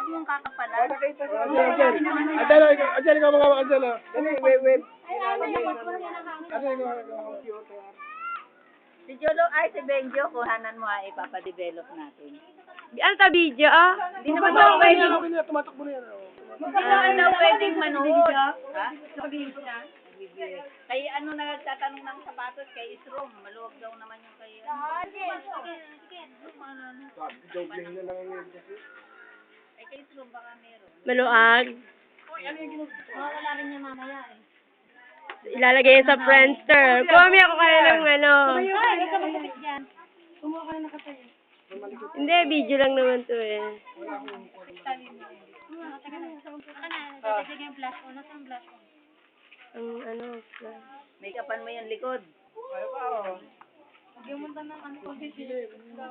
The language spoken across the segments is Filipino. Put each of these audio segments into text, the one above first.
Huwag mong kakapalan. Angelo, ikaw mga Angelo. Wait. Si Jolo, ay si Benjo, kuhanan mo ipapadevelop natin. Ano to, video, Hindi naman daw pwedeng, Tumatakbo na yan. hindi naman daw pwedeng manood. Ha? Kay ano nagtatanong ng sapatos, kay Isrom, maluwag daw naman yung kay Dobling na lang yun. Ay, kay Isrom baka meron. Maluag. Wala rin niya mamaya eh. Ilalagay sa Friendster. Kumi ako kayo ng ano. Ay, hindi ka magkapit dyan. Hindi, video lang naman to eh. Ang ano, Make-upan mo yung likod. Ayaw pa, oh.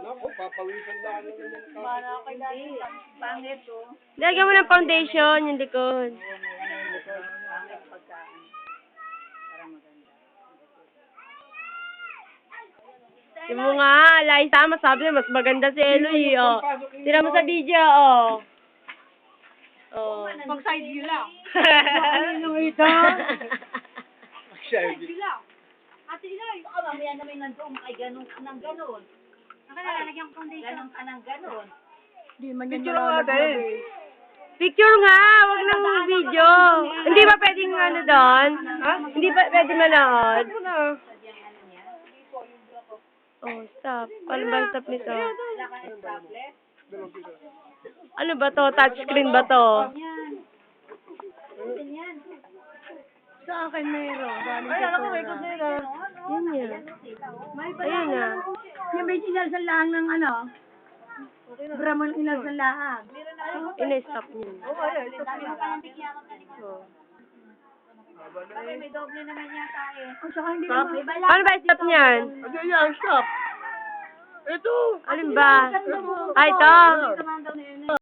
Naku, papawisan lang ano ganyan. Hindi, pangit oh. lagyan mo ng foundation, yung likod. Pangit pagkaan. Para maganda. Yung mo nga, Liza, masabi mas maganda si Eloy, oh. Tira mo sa video, oh. Oh. Pag side view lang. Ano ito? Ate Inay, baka mamaya na may nandoon kay ganun ka ng ganun. Nakalalagyan ko foundation. Ganun ka ng ganun. Picture natin. Picture nga, wag ng video. Hindi ba pwedeng ano doon? Hindi ba pwedeng manood? Oh, stop. Ano ba ang stop nito? Wala ka ng tablet? Ano ba to? Touchscreen ba to? Yan. Sa akin meron. Ay, alam ko, may kusa yun. Yun yan. Ayan na. Yung may sinasalahan ng ano? Bramon inasalahan. Ina-stop niyo. Bakit may doble naman yata eh. Stop? Paano ba stop niyan? Ano yan, stop. Ito. Alin ba? Ay, ito.